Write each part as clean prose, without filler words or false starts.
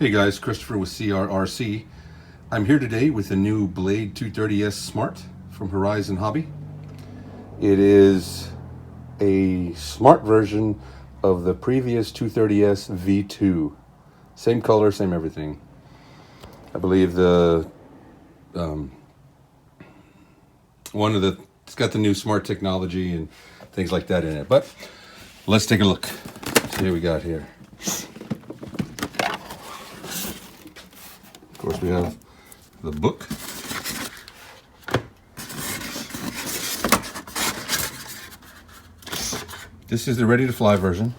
Hey guys, Christopher with CRRC. I'm here today with the new Blade 230S Smart from Horizon Hobby. It is a smart version of the previous 230S V2. Same color, same everything. I believe it's got the new smart technology and things like that in it. But let's take a look. See what we got here. Of course, we have the book. This is the ready to fly version.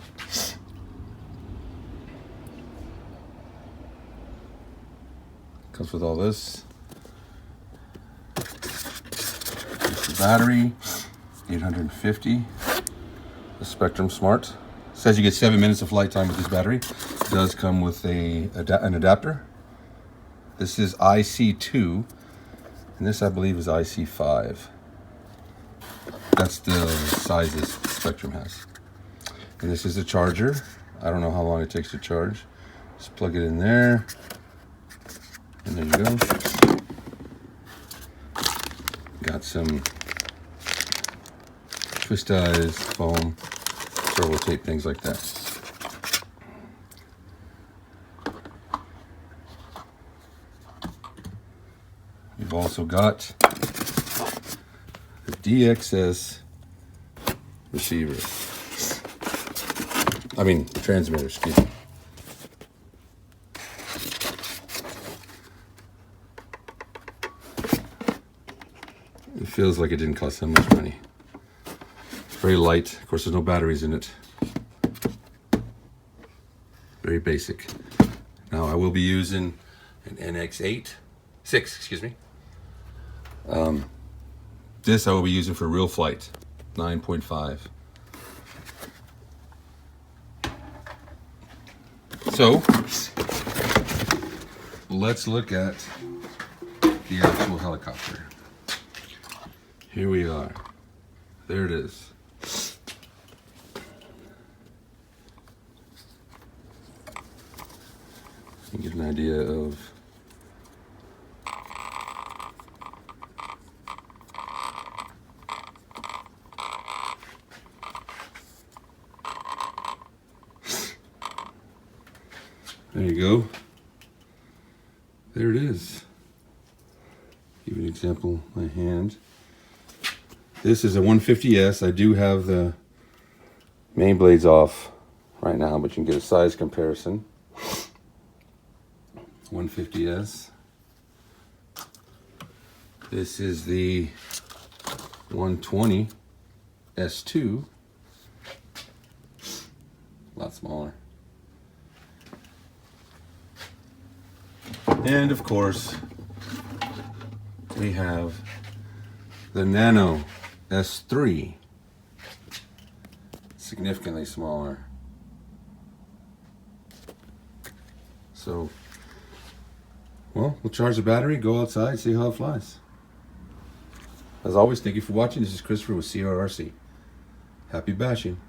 Comes with all this. This is the battery, 850. The Spektrum Smart. Says you get 7 minutes of flight time with this battery. It does come with an adapter. This is IC2, and this I believe is IC5. That's the sizes Spektrum has. And this is the charger. I don't know how long it takes to charge. Just plug it in there, and there you go. Got some twist ties, foam, servo tape, things like that. We've also got the DXS receiver. Transmitter, excuse me. It feels like it didn't cost that much money. It's very light. Of course, there's no batteries in it. Very basic. Now, I will be using an NX6, excuse me. This I will be using for real flight, 9.5. So, let's look at the actual helicopter. Here we are. There it is. You can get an idea of there you go. There it is. Give you an example, my hand. This is a 150S. I do have the main blades off right now, but you can get a size comparison. 150S. This is the 120 S2. A lot smaller. And of course, we have the Nano S3, significantly smaller. So, well, we'll charge the battery, go outside, see how it flies. As always, thank you for watching. This is Christopher with CRRC. Happy bashing.